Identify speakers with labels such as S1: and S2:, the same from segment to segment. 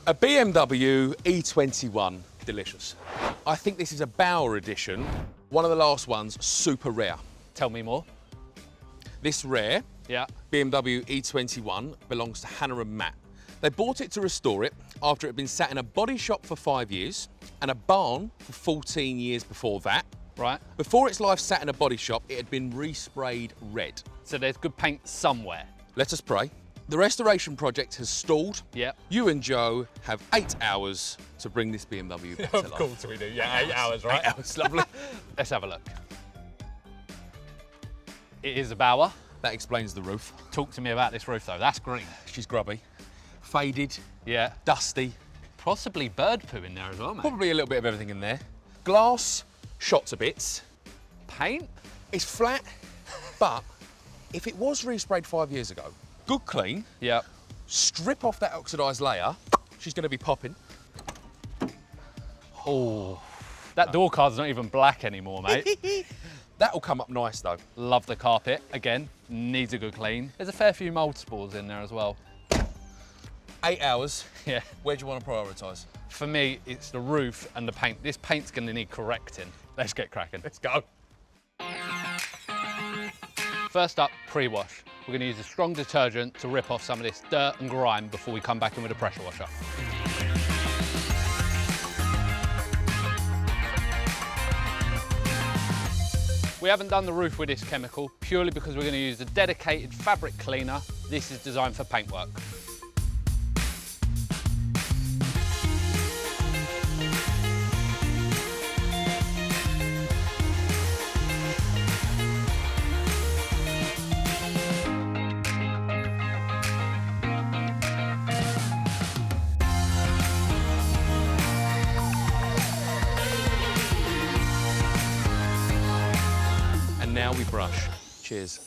S1: A BMW E21, delicious. I think this is a Baur edition, one of the last ones, super rare.
S2: Tell me more.
S1: This rare BMW E21 belongs to Hannah and Matt. They bought it to restore it after it had been sat in a body shop for 5 years and a barn for 14 years before that.
S2: Right.
S1: Before its life sat in a body shop, it had been resprayed red.
S2: So there's good paint somewhere.
S1: Let us pray. The restoration project has stalled.
S2: Yep.
S1: You and Joe have 8 hours to bring this BMW back to life.
S2: Of course we do, yeah, 8 hours, right?
S1: 8 hours, lovely.
S2: Let's have a look. It is a Baur.
S1: That explains the roof.
S2: Talk to me about this roof though, that's green.
S1: She's grubby, faded,
S2: Yeah.
S1: dusty.
S2: Possibly bird poo in there as well, mate.
S1: Probably a little bit of everything in there. Glass, shot to bits.
S2: Paint?
S1: It's flat, but if it was resprayed 5 years ago, good clean,
S2: Yeah.
S1: strip off that oxidised layer, she's going to be popping.
S2: Oh, that door card's not even black anymore, mate.
S1: That'll come up nice though.
S2: Love the carpet. Again, needs a good clean. There's a fair few mould spores in there as well.
S1: 8 hours.
S2: Yeah.
S1: Where do you want to prioritise?
S2: For me, it's the roof and the paint. This paint's going to need correcting. Let's get cracking.
S1: Let's go.
S2: First up, pre-wash. We're going to use a strong detergent to rip off some of this dirt and grime before we come back in with a pressure washer. We haven't done the roof with this chemical purely because we're going to use a dedicated fabric cleaner. This is designed for paintwork.
S1: And now we brush. Cheers.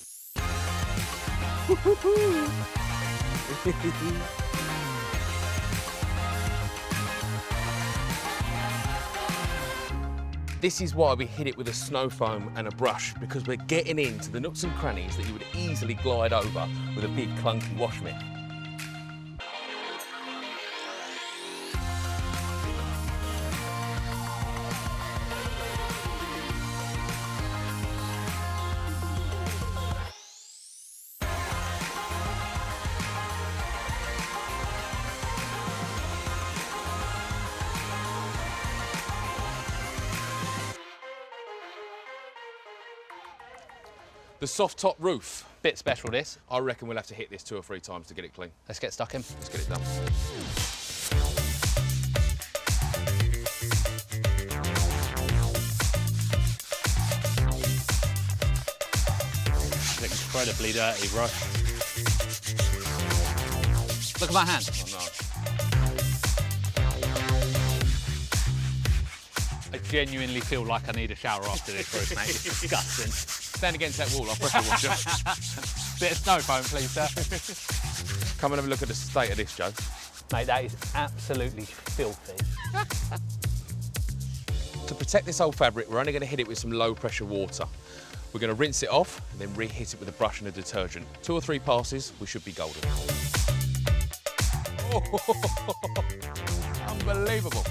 S1: This is why we hit it with a snow foam and a brush, because we're getting into the nooks and crannies that you would easily glide over with a big clunky wash mitt. The soft top roof.
S2: Bit special this.
S1: I reckon we'll have to hit this 2 or 3 times to get it clean.
S2: Let's get stuck in.
S1: Let's get it done.
S2: It's incredibly dirty, bro. Look at my hand.
S1: Oh no.
S2: I genuinely feel like I need a shower after this roof, mate. It's disgusting.
S1: Stand against that wall, I'll pressure wash it.
S2: Bit of snow foam, please, sir.
S1: Come and have a look at the state of this, Joe.
S2: Mate, that is absolutely filthy.
S1: To protect this old fabric, we're only going to hit it with some low pressure water. We're going to rinse it off and then re-hit it with a brush and a detergent. 2 or 3 passes, we should be golden. Oh, unbelievable.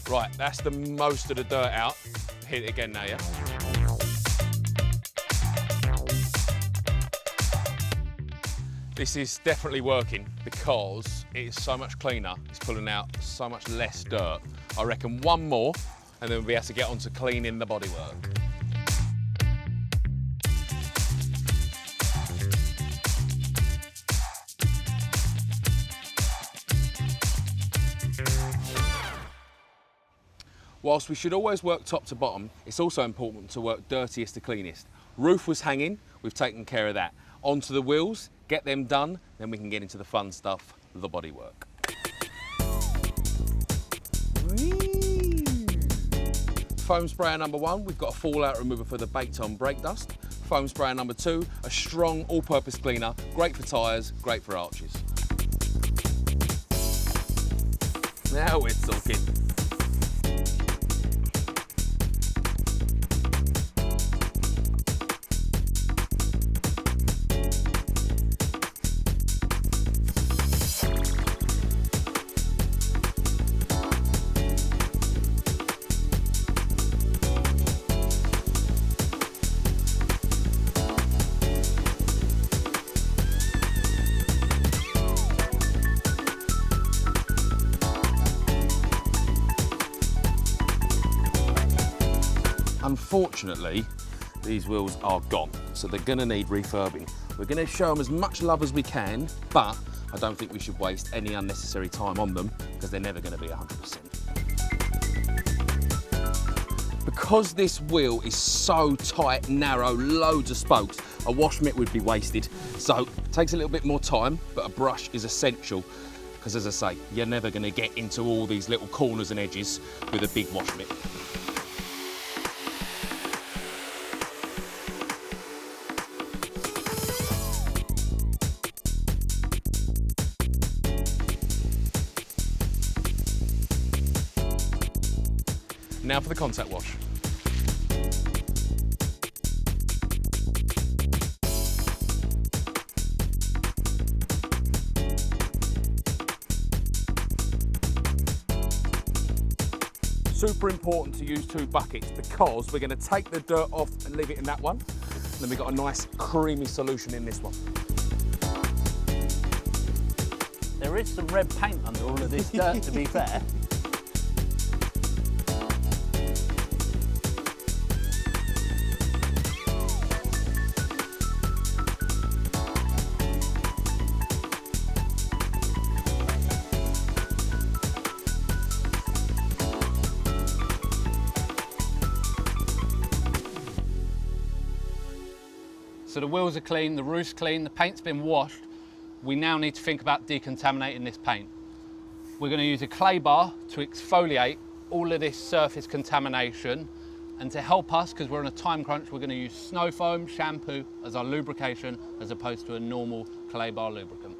S1: Right, that's the most of the dirt out. Hit it again now, yeah? This is definitely working because it is so much cleaner. It's pulling out so much less dirt. I reckon 1 more and then we'll be able to get on to cleaning the bodywork. Whilst we should always work top to bottom, it's also important to work dirtiest to cleanest. Roof was hanging, we've taken care of that. Onto the wheels, get them done, then we can get into the fun stuff, the bodywork. Foam sprayer number 1, we've got a fallout remover for the baked on brake dust. Foam sprayer number 2, a strong all-purpose cleaner, great for tyres, great for arches. Now we're talking. unfortunately, these wheels are gone, so they're gonna need refurbing. We're gonna show them as much love as we can, but I don't think we should waste any unnecessary time on them because they're never gonna be 100%. Because this wheel is so tight, narrow, loads of spokes, a wash mitt would be wasted. So it takes a little bit more time, but a brush is essential because, as I say, you're never gonna get into all these little corners and edges with a big wash mitt. Now for the contact wash. Super important to use 2 buckets because we're going to take the dirt off and leave it in that one. And then we've got a nice creamy solution in this one.
S3: There is some red paint under all of this dirt, to be fair.
S2: So the wheels are clean, the roof's clean, the paint's been washed. We now need to think about decontaminating this paint. We're going to use a clay bar to exfoliate all of this surface contamination, and to help us, because we're on a time crunch, we're going to use snow foam shampoo as our lubrication as opposed to a normal clay bar lubricant.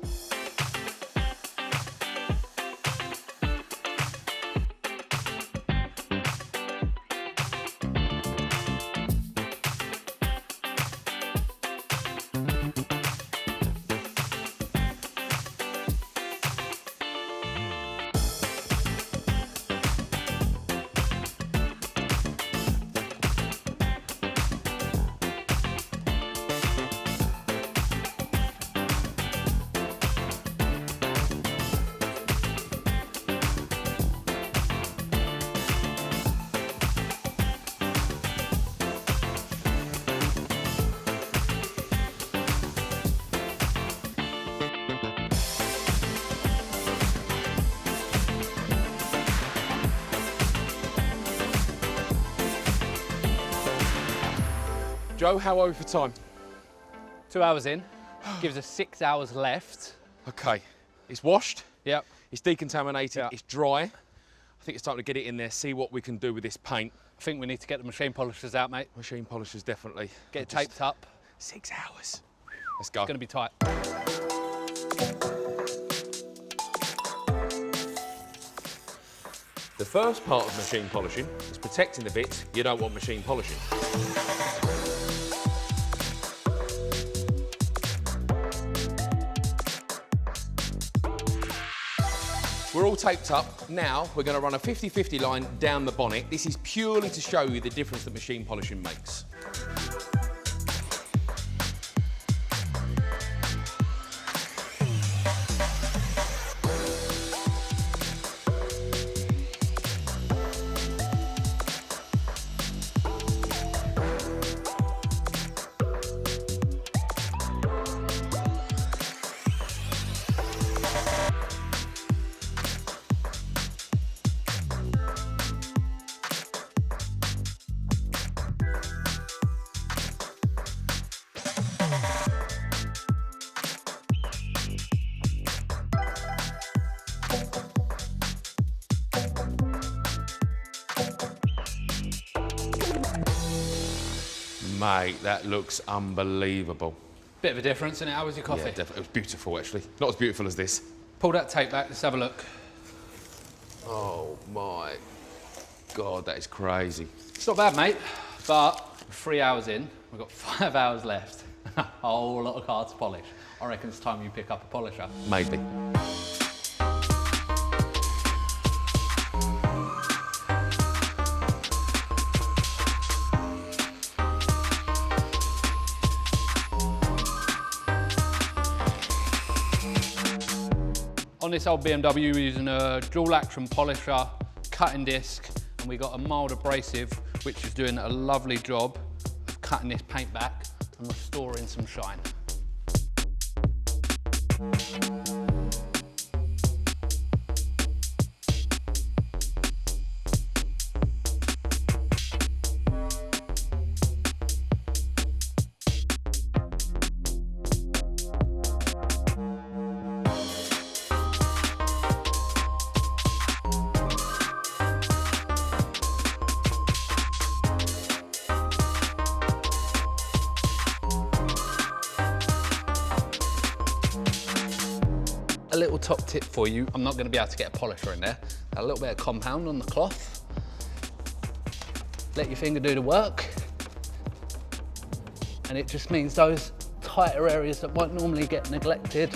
S1: Joe, how are we for time?
S2: 2 hours in, gives us 6 hours left.
S1: Okay, it's washed.
S2: Yep.
S1: It's decontaminated,
S2: Yep.
S1: It's dry. I think it's time to get it in there, see what we can do with this paint.
S2: I think we need to get the machine polishers out, mate.
S1: Machine polishers, definitely.
S2: Get it taped up.
S1: 6 hours. Let's go.
S2: It's going to be tight.
S1: The first part of machine polishing is protecting the bits you don't want machine polishing. We're all taped up. Now we're going to run a 50-50 line down the bonnet. This is purely to show you the difference that machine polishing makes. Mate, that looks unbelievable.
S2: Bit of a difference, isn't it? How was your coffee?
S1: Yeah, definitely. It was beautiful, actually. Not as beautiful as this.
S2: Pull that tape back, let's have a look.
S1: Oh my God, that is crazy.
S2: It's not bad, mate, but 3 hours in, we've got 5 hours left. A whole lot of car to polish. I reckon it's time you pick up a polisher.
S1: Maybe.
S2: On this old BMW, we're using a dual action polisher, cutting disc, and we got a mild abrasive which is doing a lovely job of cutting this paint back and restoring some shine. A little top tip for you, I'm not going to be able to get a polisher in there. A little bit of compound on the cloth. Let your finger do the work. And it just means those tighter areas that won't normally get neglected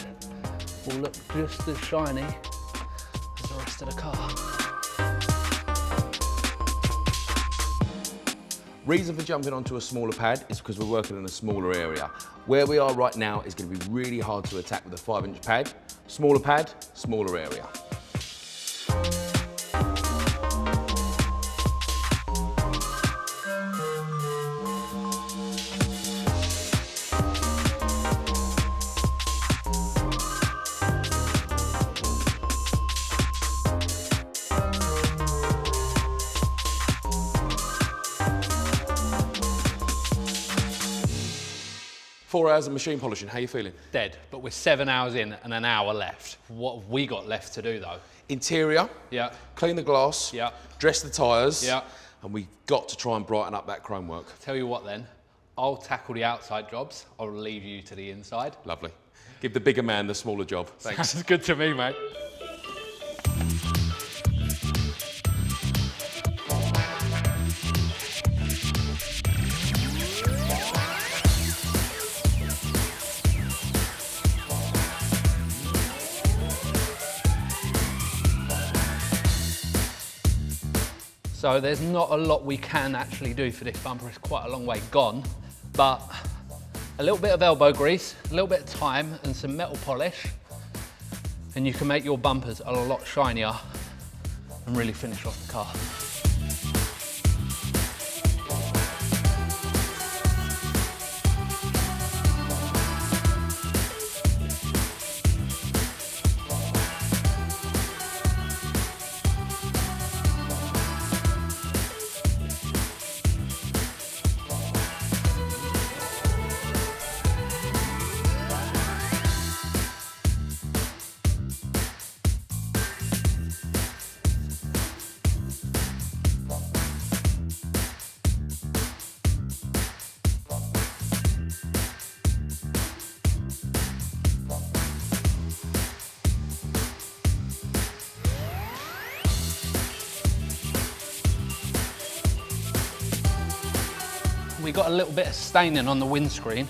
S2: will look just as shiny as the rest of the car.
S1: Reason for jumping onto a smaller pad is because we're working in a smaller area. Where we are right now is going to be really hard to attack with a 5-inch pad. Smaller pad, smaller area. 4 hours of machine polishing, how are you feeling?
S2: Dead, but we're 7 hours in and an hour left. What have we got left to do though?
S1: Interior,
S2: yeah.
S1: Clean the glass,
S2: yeah.
S1: Dress the tyres,
S2: yeah.
S1: And we've got to try and brighten up that chrome work.
S2: Tell you what then, I'll tackle the outside jobs, I'll leave you to the inside.
S1: Lovely. Give the bigger man the smaller job. Thanks.
S2: Sounds good to me, mate. So there's not a lot we can actually do for this bumper. It's quite a long way gone, but a little bit of elbow grease, a little bit of time and some metal polish, and you can make your bumpers a lot shinier and really finish off the car. We got a little bit of staining on the windscreen,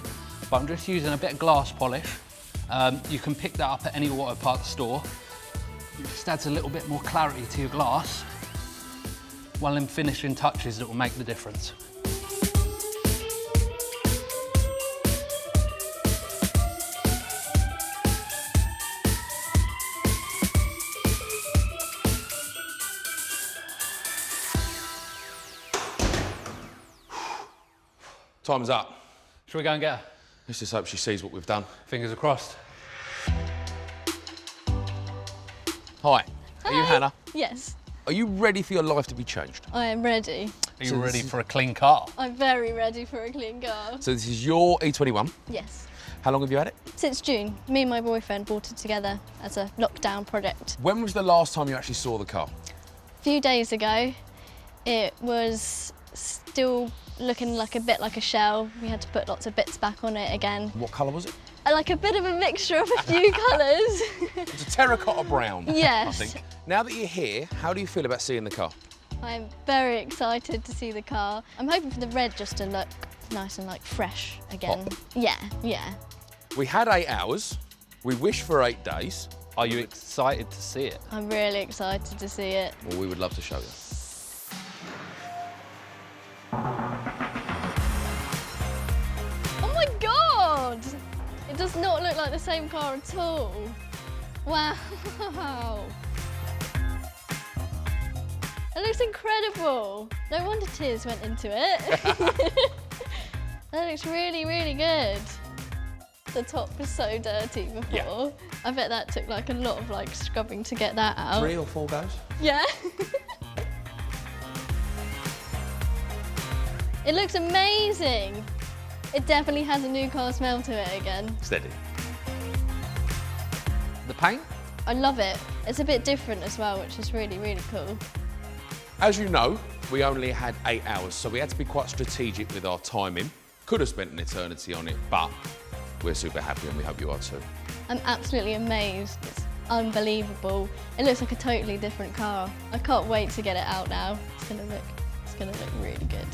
S2: but I'm just using a bit of glass polish. You can pick that up at any auto parts store. It just adds a little bit more clarity to your glass, while in finishing touches that will make the difference.
S1: Time's up.
S2: Shall we go and get her?
S1: Let's just hope she sees what we've done.
S2: Fingers are crossed.
S1: Hi, are you Hannah?
S4: Yes.
S1: Are you ready for your life to be changed?
S4: I am ready.
S2: Are you ready for a clean car?
S4: I'm very ready for a clean car.
S1: So this is your E21.
S4: Yes.
S1: How long have you had it?
S4: Since June. Me and my boyfriend bought it together as a lockdown project.
S1: When was the last time you actually saw the car?
S4: A few days ago, it was still looking like a bit like a shell. We had to put lots of bits back on it again.
S1: What colour was it?
S4: Like a bit of a mixture of a few colours.
S1: It's a terracotta brown,
S4: Yes.
S1: I think. Now that you're here, how do you feel about seeing the car?
S4: I'm very excited to see the car. I'm hoping for the red just to look nice and like fresh again.
S1: Pop.
S4: Yeah, yeah.
S1: We had 8 hours. We wished for 8 days.
S2: Are you excited to see it?
S4: I'm really excited to see it.
S1: Well, we would love to show you.
S4: Oh my God! It does not look like the same car at all. Wow. It looks incredible. No wonder tears went into it. That looks really, really good. The top was so dirty before.
S1: Yeah.
S4: I bet that took like a lot of like scrubbing to get that out.
S1: 3 or 4 goes?
S4: Yeah. It looks amazing. It definitely has a new car smell to it again.
S1: Steady.
S2: The paint?
S4: I love it. It's a bit different as well, which is really, really cool.
S1: As you know, we only had 8 hours, so we had to be quite strategic with our timing. Could have spent an eternity on it, but we're super happy and we hope you are too.
S4: I'm absolutely amazed. It's unbelievable. It looks like a totally different car. I can't wait to get it out now. It's gonna look really good.